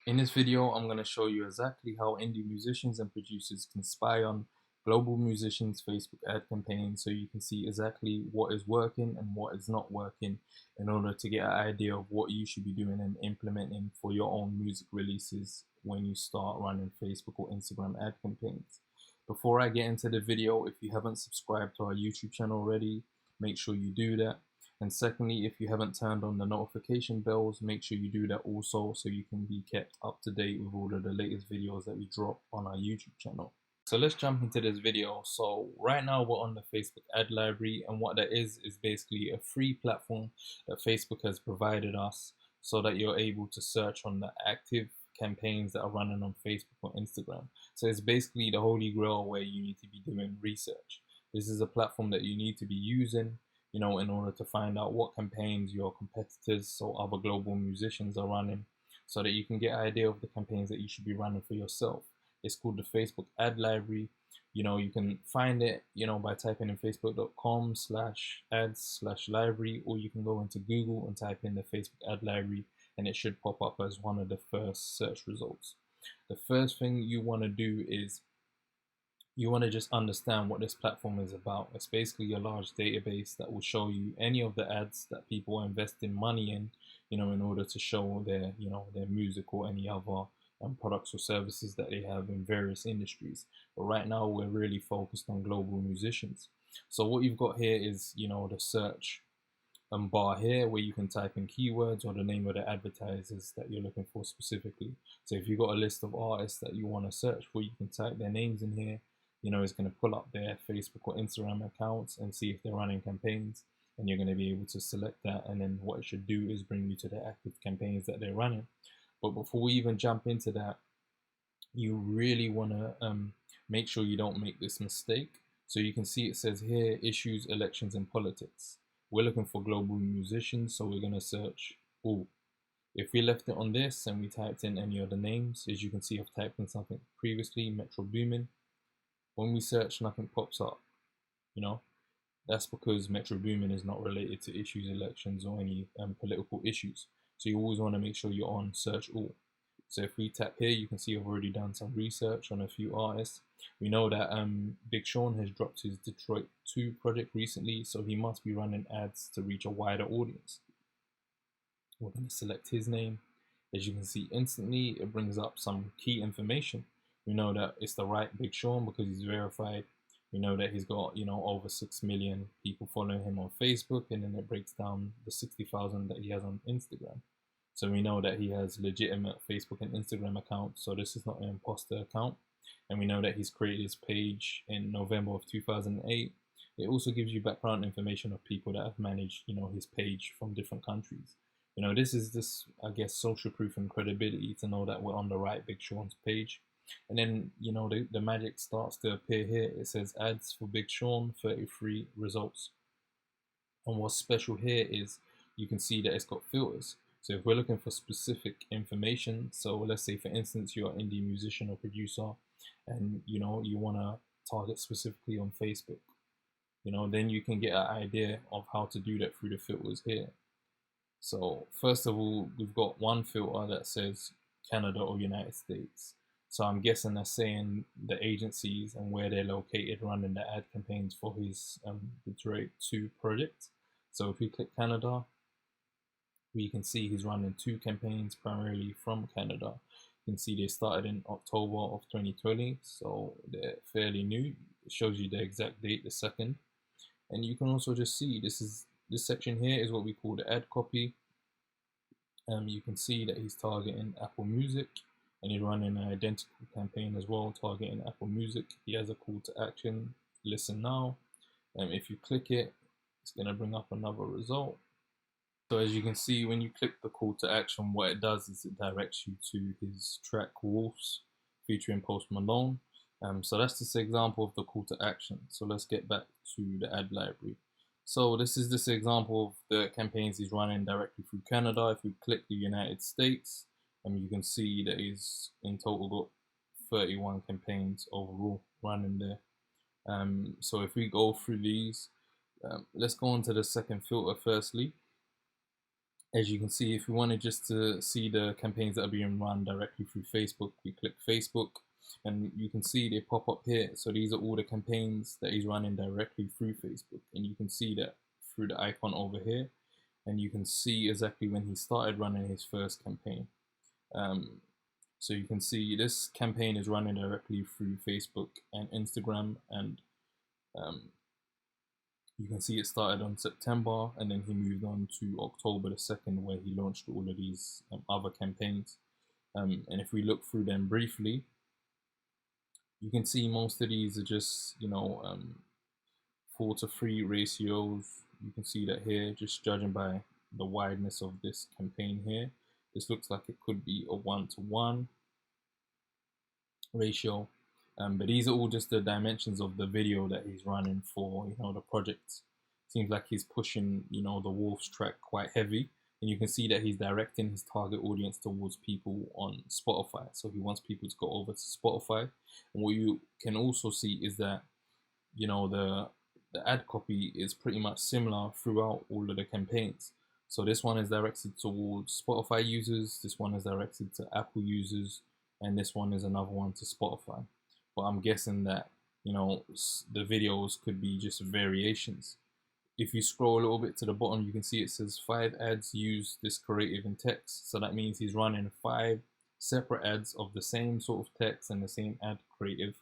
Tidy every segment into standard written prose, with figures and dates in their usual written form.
In this video, I'm going to show you exactly how indie musicians and producers can spy on global musicians' Facebook ad campaigns so you can see exactly what is working and what is not working in order to get an idea of what you should be doing and implementing for your own music releases when you start running Facebook or Instagram ad campaigns. Before I get into the video, if you haven't subscribed to our YouTube channel already, make sure you do that. And secondly, if you haven't turned on the notification bells, make sure you do that also so you can be kept up to date with all of the latest videos that we drop on our YouTube channel. So let's jump into this video. So right now we're on the Facebook ad library, and what that is basically a free platform that Facebook has provided us so that you're able to search on the active campaigns that are running on Facebook or Instagram. So it's basically the holy grail where you need to be doing research. This is a platform that you need to be using, in order to find out what campaigns your competitors, so other global musicians, are running, so that you can get an idea of the campaigns that you should be running for yourself. It's called the Facebook ad library. You can find it, by typing in facebook.com/ads/library, or you can go into Google and type in the Facebook ad library, and it should pop up as one of the first search results. The first thing you want to do is you want to just understand what this platform is about. It's basically a large database that will show you any of the ads that people are investing money in, in order to show their music or any other products or services that they have in various industries. But right now we're really focused on global musicians. So what you've got here is, the search bar here where you can type in keywords or the name of the advertisers that you're looking for specifically. So if you've got a list of artists that you want to search for, you can type their names in here. It's going to pull up their Facebook or Instagram accounts and see if they're running campaigns, and you're going to be able to select that, and then what it should do is bring you to the active campaigns that they're running. But before we even jump into that, you really want to make sure you don't make this mistake. So you can see it says here issues, elections, and politics. We're looking for global musicians, so we're going to search all. If we left it on this and we typed in any other names, as you can see, I've typed in something previously, Metro Boomin. When we search, nothing pops up. That's because Metro Boomin is not related to issues, elections, or any political issues. So you always want to make sure you're on search all. So if we tap here, you can see I've already done some research on a few artists. We know that Big Sean has dropped his Detroit 2 project recently, so he must be running ads to reach a wider audience. We're going to select his name. As you can see instantly, it brings up some key information. We know that it's the right Big Sean because he's verified. We know that he's got, over 6 million people following him on Facebook, and then it breaks down the 60,000 that he has on Instagram. So we know that he has legitimate Facebook and Instagram accounts, so this is not an imposter account. And we know that he's created his page in November of 2008. It also gives you background information of people that have managed, his page from different countries. This is this, I guess, social proof and credibility to know that we're on the right Big Sean's page. And then, the magic starts to appear here. It says ads for Big Sean, 33 results. And what's special here is you can see that it's got filters. So if we're looking for specific information, so let's say for instance you're an indie musician or producer, and you want to target specifically on Facebook, then you can get an idea of how to do that through the filters here. So first of all, we've got one filter that says Canada or United States. So I'm guessing that's saying the agencies and where they're located running the ad campaigns for his Detroit 2 project. So if we click Canada, we can see he's running 2 campaigns primarily from Canada. You can see they started in October of 2020, so they're fairly new. It shows you the exact date, the second. And you can also just see this section here is what we call the ad copy. You can see that he's targeting Apple Music, and he's running an identical campaign as well, targeting Apple Music. He has a call to action, listen now. If you click it, it's going to bring up another result. So as you can see, when you click the call to action, what it does is it directs you to his track Wolves featuring Post Malone. So that's this example of the call to action. So let's get back to the ad library. So this is this example of the campaigns he's running directly through Canada. If we click the United States, you can see that he's in total got 31 campaigns overall running there. So if we go through these, let's go on to the second filter firstly. As you can see, if we wanted just to see the campaigns that are being run directly through Facebook, we click Facebook, and you can see they pop up here. So these are all the campaigns that he's running directly through Facebook, and you can see that through the icon over here, and you can see exactly when he started running his first campaign. So you can see this campaign is running directly through Facebook and Instagram, and you can see it started on September, and then he moved on to October the 2nd, where he launched all of these other campaigns. And if we look through them briefly, you can see most of these are just, 4:3 ratios. You can see that here, just judging by the wideness of this campaign here, this looks like it could be a 1:1 ratio. But these are all just the dimensions of the video that he's running for, the project. Seems like he's pushing, the Wolves track quite heavy, and you can see that he's directing his target audience towards people on Spotify. So he wants people to go over to Spotify. And what you can also see is that, the ad copy is pretty much similar throughout all of the campaigns. So this one is directed towards Spotify users, this one is directed to Apple users, and this one is another one to Spotify. But I'm guessing that, the videos could be just variations. If you scroll a little bit to the bottom, you can see it says 5 ads use this creative in text. So that means he's running 5 separate ads of the same sort of text and the same ad creative.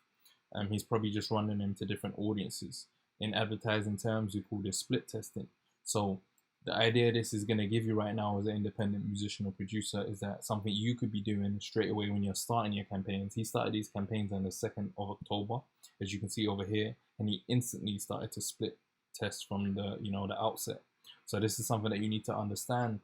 He's probably just running them to different audiences. In advertising terms, we call this split testing. So the idea this is going to give you right now as an independent musician or producer is that something you could be doing straight away when you're starting your campaigns. He started these campaigns on the 2nd of October, as you can see over here, and he instantly started to split test from the the outset. So this is something that you need to understand,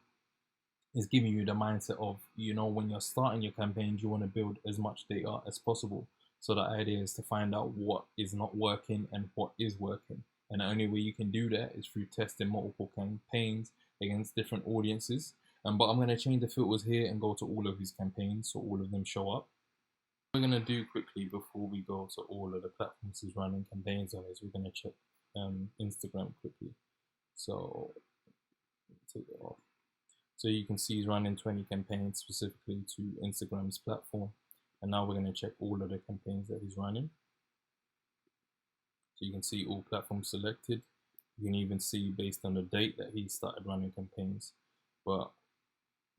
is giving you the mindset of, when you're starting your campaigns, you want to build as much data as possible. So the idea is to find out what is not working and what is working. And the only way you can do that is through testing multiple campaigns against different audiences. But I'm going to change the filters here and go to all of his campaigns so all of them show up. What we're going to do quickly before we go to all of the platforms he's running campaigns on is we're going to check Instagram quickly. So take it off. So you can see he's running 20 campaigns specifically to Instagram's platform. And now we're going to check all of the campaigns that he's running. So you can see all platforms selected. You can even see based on the date that he started running campaigns. But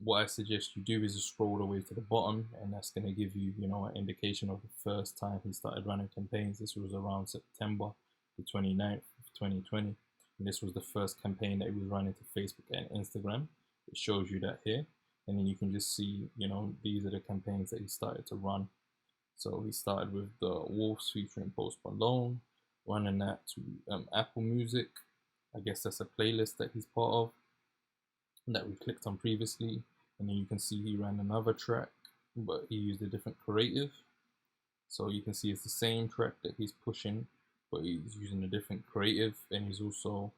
what I suggest you do is just scroll all the way to the bottom, and that's going to give you, an indication of the first time he started running campaigns. This was around September the 29th of 2020. And this was the first campaign that he was running to Facebook and Instagram. It shows you that here. And then you can just see, these are the campaigns that he started to run. So he started with the Wolves featuring Post Malone, running that to Apple Music. I guess that's a playlist that he's part of that we clicked on previously. And then you can see he ran another track, but he used a different creative. So you can see it's the same track that he's pushing, but he's using a different creative. And he's also,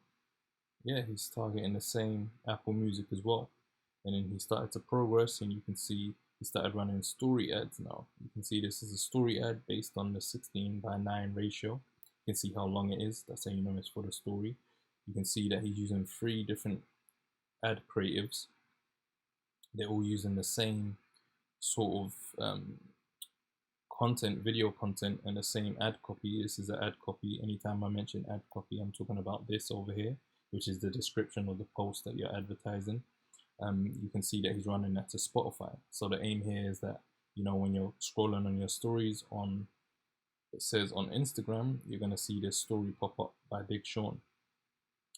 he's targeting the same Apple Music as well. And then he started to progress, and you can see he started running story ads now. You can see this is a story ad based on the 16:9 ratio. You can see how long it is. That's how you know it's for the story. You can see that he's using 3 different ad creatives. They're all using the same sort of content, video content, and the same ad copy. This is an ad copy. Anytime I mention ad copy, I'm talking about this over here, which is the description of the post that you're advertising. You can see that he's running that to Spotify. So the aim here is that, when you're scrolling on your stories it says on Instagram, you're going to see this story pop up by Big Sean.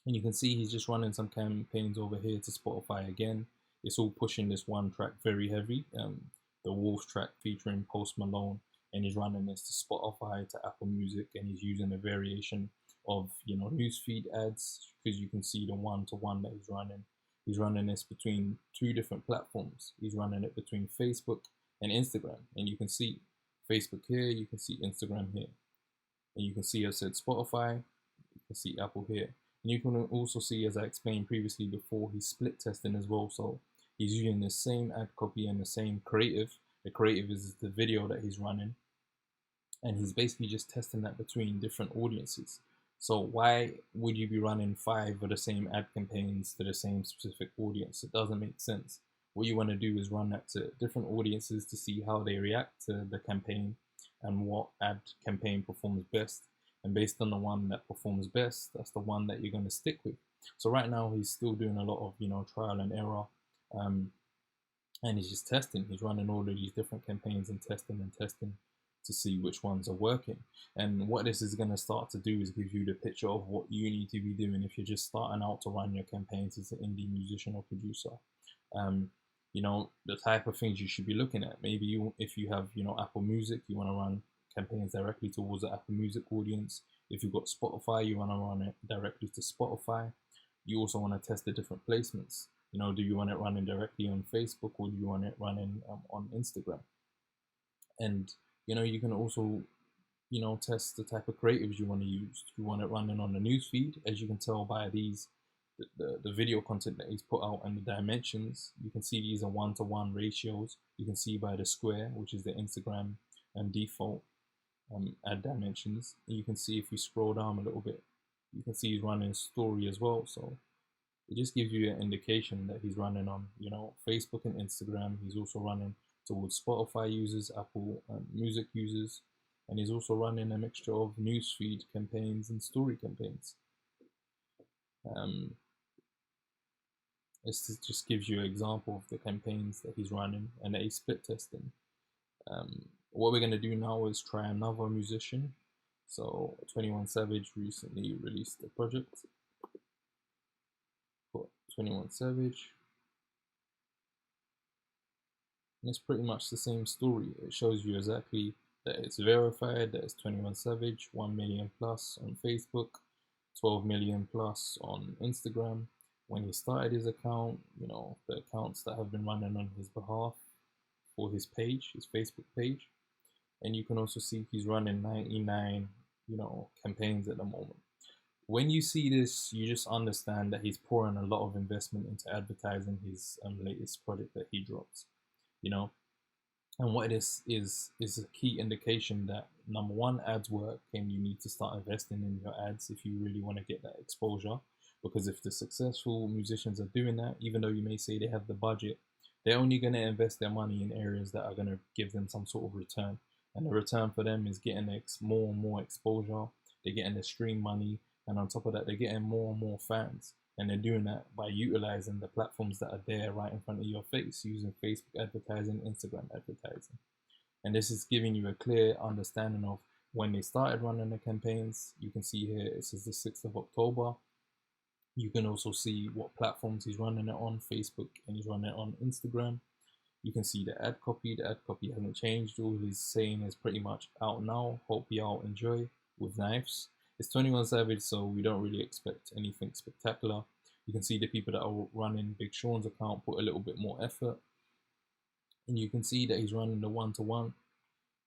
And you can see he's just running some campaigns over here to Spotify again. It's all pushing this one track very heavy, the Wolves track featuring Post Malone. And he's running this to Spotify, to Apple Music, and he's using a variation of, newsfeed ads, because you can see the one-to-one that he's running. He's running this between 2 different platforms. He's running it between Facebook and Instagram. And you can see Facebook here, you can see Instagram here. And you can see I said Spotify, you can see Apple here. And you can also see, as I explained previously before, he's split testing as well. So he's using the same ad copy and the same creative. The creative is the video that he's running. And he's basically just testing that between different audiences. So why would you be running 5 of the same ad campaigns to the same specific audience? It doesn't make sense. What you want to do is run that to different audiences to see how they react to the campaign and what ad campaign performs best. And based on the one that performs best, that's the one that you're going to stick with. So right now he's still doing a lot of, trial and error. And he's just testing. He's running all of these different campaigns and testing to see which ones are working. And what this is going to start to do is give you the picture of what you need to be doing if you're just starting out to run your campaigns as an indie musician or producer. The type of things you should be looking at. Maybe if you have, Apple Music, you want to run campaigns directly towards the Apple Music audience. If you've got Spotify, you want to run it directly to Spotify. You also want to test the different placements. Do you want it running directly on Facebook, or do you want it running on Instagram? And you can also test the type of creatives you want to use. Do you want it running on the newsfeed? As you can tell by the video content that he's put out and the dimensions, you can see these are 1-to-1 ratios. You can see by the square, which is the Instagram default ad dimensions. And you can see if you scroll down a little bit, you can see he's running story as well. So it just gives you an indication that he's running on, Facebook and Instagram. He's also running towards Spotify users, Apple Music users, and he's also running a mixture of newsfeed campaigns and story campaigns. This just gives you an example of the campaigns that he's running and that he's split testing. What we're going to do now is try another musician. So 21 Savage recently released a project. 21 Savage. And it's pretty much the same story. It shows you exactly that it's verified, that it's 21 Savage, 1 million plus on Facebook, 12 million plus on Instagram. When he started his account, the accounts that have been running on his behalf for his page, his Facebook page. And you can also see he's running 99, campaigns at the moment. When you see this, you just understand that he's pouring a lot of investment into advertising his latest project that he drops, And what this is a key indication that, number one, ads work, and you need to start investing in your ads if you really want to get that exposure. Because if the successful musicians are doing that, even though you may say they have the budget, they're only going to invest their money in areas that are going to give them some sort of return. And the return for them is getting more and more exposure. They're getting the stream money. And on top of that, they're getting more and more fans. And they're doing that by utilizing the platforms that are there right in front of your face, using Facebook advertising, Instagram advertising. And this is giving you a clear understanding of when they started running the campaigns. You can see here, it says the 6th of October. You can also see what platforms he's running it on, Facebook, and he's running it on Instagram. You can see the ad copy. The ad copy hasn't changed. All he's saying is pretty much out now. Hope y'all enjoy with knives. It's 21 Savage, so we don't really expect anything spectacular. You can see the people that are running Big Sean's account put a little bit more effort. And you can see that he's running the 1-to-1.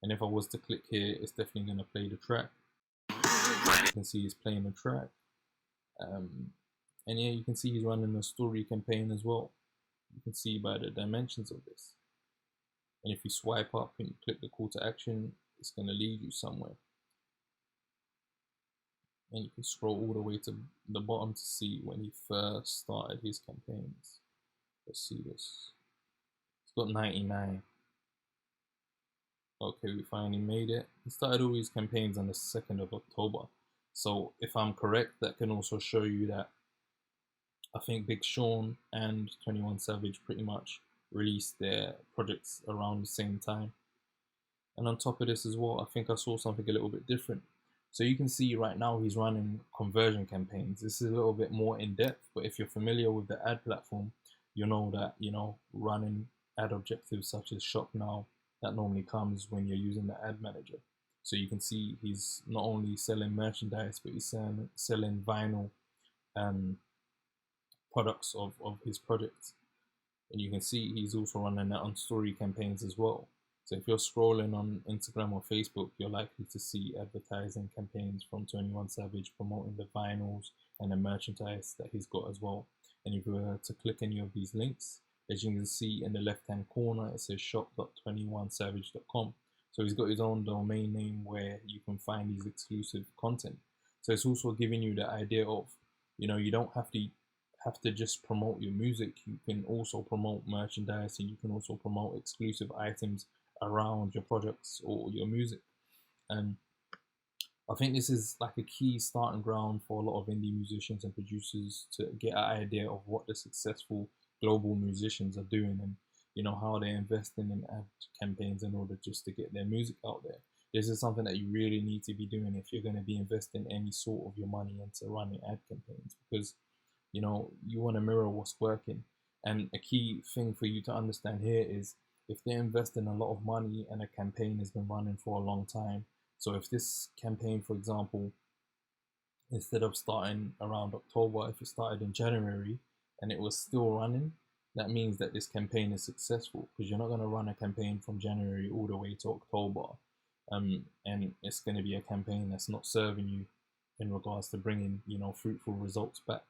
And if I was to click here, it's definitely going to play the track. You can see he's playing the track. And yeah, you can see he's running a story campaign as well. You can see by the dimensions of this. And if you swipe up and you click the call to action, it's going to lead you somewhere. And you can scroll all the way to the bottom to see when he first started his campaigns. Let's see this. It's got 99. Okay, we finally made it. He started all his campaigns on the 2nd of October. So if I'm correct, that can also show you that I think Big Sean and 21 Savage pretty much released their projects around the same time. And on top of this as well, I think I saw something a little bit different. So you can see right now he's running conversion campaigns. This is a little bit more in depth, but if you're familiar with the ad platform, you know that, running ad objectives such as Shop Now, that normally comes when you're using the ad manager. So you can see he's not only selling merchandise, but he's selling vinyl products of his projects. And you can see he's also running that on story campaigns as well. So if you're scrolling on Instagram or Facebook, you're likely to see advertising campaigns from 21 Savage promoting the vinyls and the merchandise that he's got as well. And if you were to click any of these links, as you can see in the left-hand corner, it says shop.21savage.com. So he's got his own domain name where you can find these exclusive content. So it's also giving you the idea of, you don't have to just promote your music. You can also promote merchandise, and you can also promote exclusive items around your products or your music. And I think this is like a key starting ground for a lot of indie musicians and producers to get an idea of what the successful global musicians are doing, and how they're investing in ad campaigns in order just to get their music out there. This is something that you really need to be doing if you're going to be investing any sort of your money into running ad campaigns, because you want to mirror what's working. And a key thing for you to understand here is, if they're investing a lot of money and a campaign has been running for a long time, so if this campaign, for example, instead of starting around October, if it started in January and it was still running, that means that this campaign is successful, because you're not going to run a campaign from January all the way to October, and it's going to be a campaign that's not serving you in regards to bringing fruitful results back.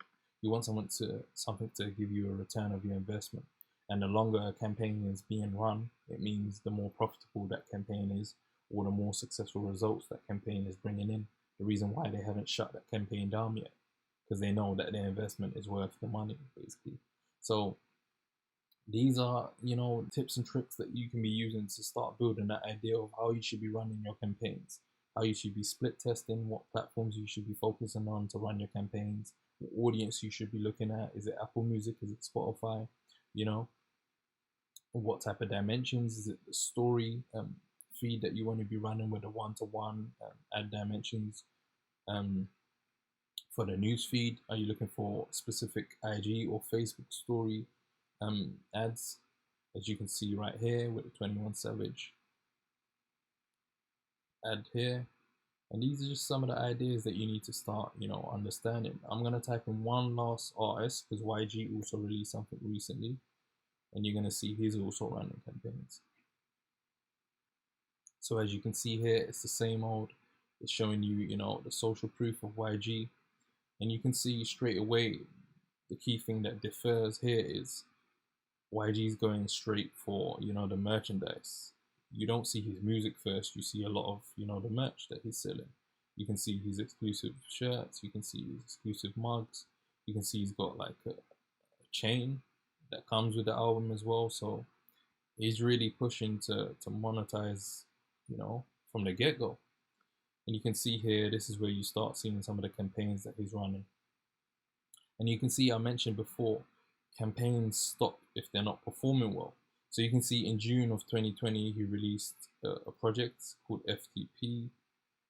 You want something to give you a return of your investment, and the longer a campaign is being run, it means the more profitable that campaign is, or the more successful results that campaign is bringing in. The reason why they haven't shut that campaign down yet, because they know that their investment is worth the money, basically. So these are, tips and tricks that you can be using to start building that idea of how you should be running your campaigns, how you should be split testing, what platforms you should be focusing on to run your campaigns, what audience you should be looking at. Is it Apple Music? Is it Spotify? What type of dimensions? Is it the story feed that you want to be running with a one-to-one ad dimensions? For the news feed, are you looking for specific IG or Facebook story ads, as you can see right here with the 21 Savage ad here? And these are just some of the ideas that you need to start, understanding. I'm gonna type in one last artist, because YG also released something recently, and you're gonna see he's also running campaigns. So as you can see here, it's the same old. It's showing you, the social proof of YG, and you can see straight away the key thing that differs here is YG is going straight for the merchandise. You don't see his music first. You see a lot of the merch that he's selling. You can see his exclusive shirts. You can see his exclusive mugs. You can see he's got like a chain that comes with the album as well. So he's really pushing to monetize, from the get-go. And you can see here, this is where you start seeing some of the campaigns that he's running. And you can see, I mentioned before, campaigns stop if they're not performing well. So you can see in June of 2020, he released a project called FTP,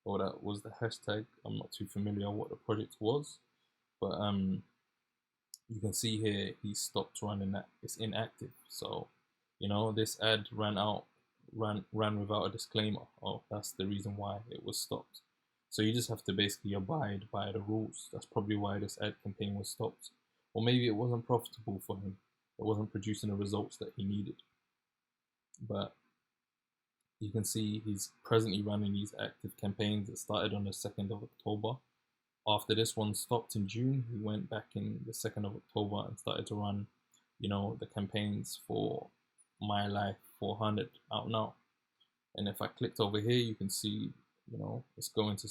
or that was the hashtag. I'm not too familiar what the project was, but you can see here he stopped running that. It's inactive. So this ad ran without a disclaimer. Oh, that's the reason why it was stopped. So you just have to basically abide by the rules. That's probably why this ad campaign was stopped. Or maybe it wasn't profitable for him. It wasn't producing the results that he needed. But you can see he's presently running these active campaigns that started on the 2nd of October. After this one stopped in June, he went back in the 2nd of October and started to run, the campaigns for My Life 400 out now. And if I clicked over here, you can see, it's going to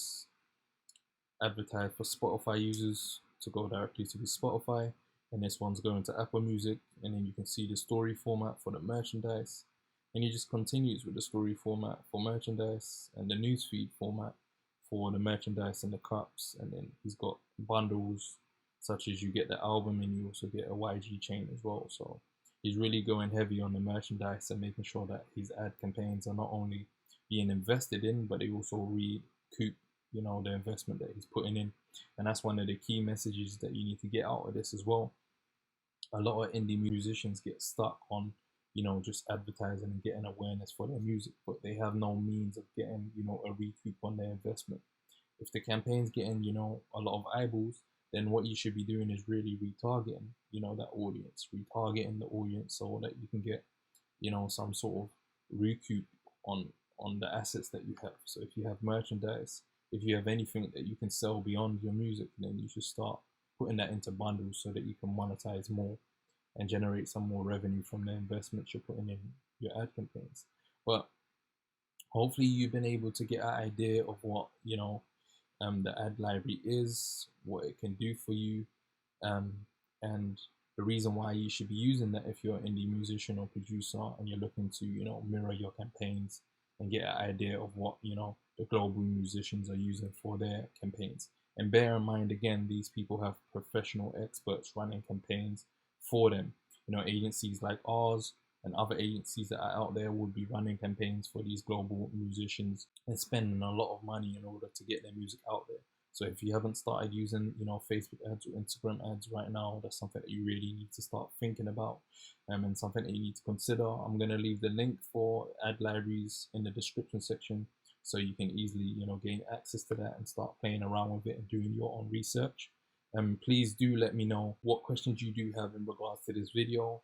advertise for Spotify users to go directly to his Spotify. And this one's going to Apple Music. And then you can see the story format for the merchandise. And he just continues with the story format for merchandise and the newsfeed format for the merchandise and the cups. And then he's got bundles, such as you get the album and you also get a YG chain as well. So he's really going heavy on the merchandise and making sure that his ad campaigns are not only being invested in, but they also recoup, the investment that he's putting in. And that's one of the key messages that you need to get out of this as well. A lot of indie musicians get stuck on, just advertising and getting awareness for their music, but they have no means of getting, a recoup on their investment. If the campaign's getting, a lot of eyeballs, then what you should be doing is really retargeting, that audience, retargeting the audience so that you can get, some sort of recoup on the assets that you have. So if you have merchandise, if you have anything that you can sell beyond your music, then you should start putting that into bundles so that you can monetize more and generate some more revenue from the investments you're putting in your ad campaigns. But hopefully you've been able to get an idea of what, the ad library is, what it can do for you, um, and the reason why you should be using that if you're an indie musician or producer and you're looking to, mirror your campaigns and get an idea of what, the global musicians are using for their campaigns. And bear in mind, again, these people have professional experts running campaigns for them. Agencies like ours and other agencies that are out there would be running campaigns for these global musicians and spending a lot of money in order to get their music out there. So if you haven't started using, Facebook ads or Instagram ads right now, that's something that you really need to start thinking about, and something that you need to consider. I'm going to leave the link for ad libraries in the description section, so you can easily, gain access to that and start playing around with it and doing your own research. Please do let me know what questions you do have in regards to this video.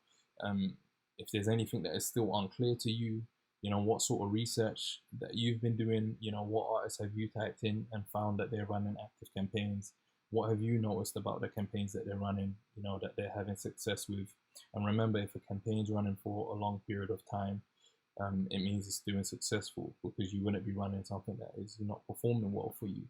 If there's anything that is still unclear to you, what sort of research that you've been doing, what artists have you typed in and found that they're running active campaigns, what have you noticed about the campaigns that they're running, that they're having success with. And remember, if a campaign's running for a long period of time, it means it's doing successful, because you wouldn't be running something that is not performing well for you.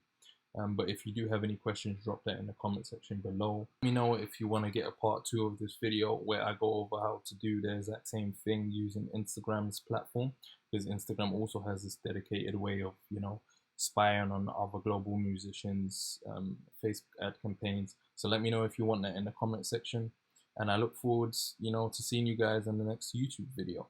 But if you do have any questions, drop that in the comment section below. Let me know if you want to get a part 2 of this video where I go over how to do the exact same thing using Instagram's platform, because Instagram also has this dedicated way of, spying on other global musicians, Facebook ad campaigns. So let me know if you want that in the comment section, and I look forward, to seeing you guys in the next YouTube video.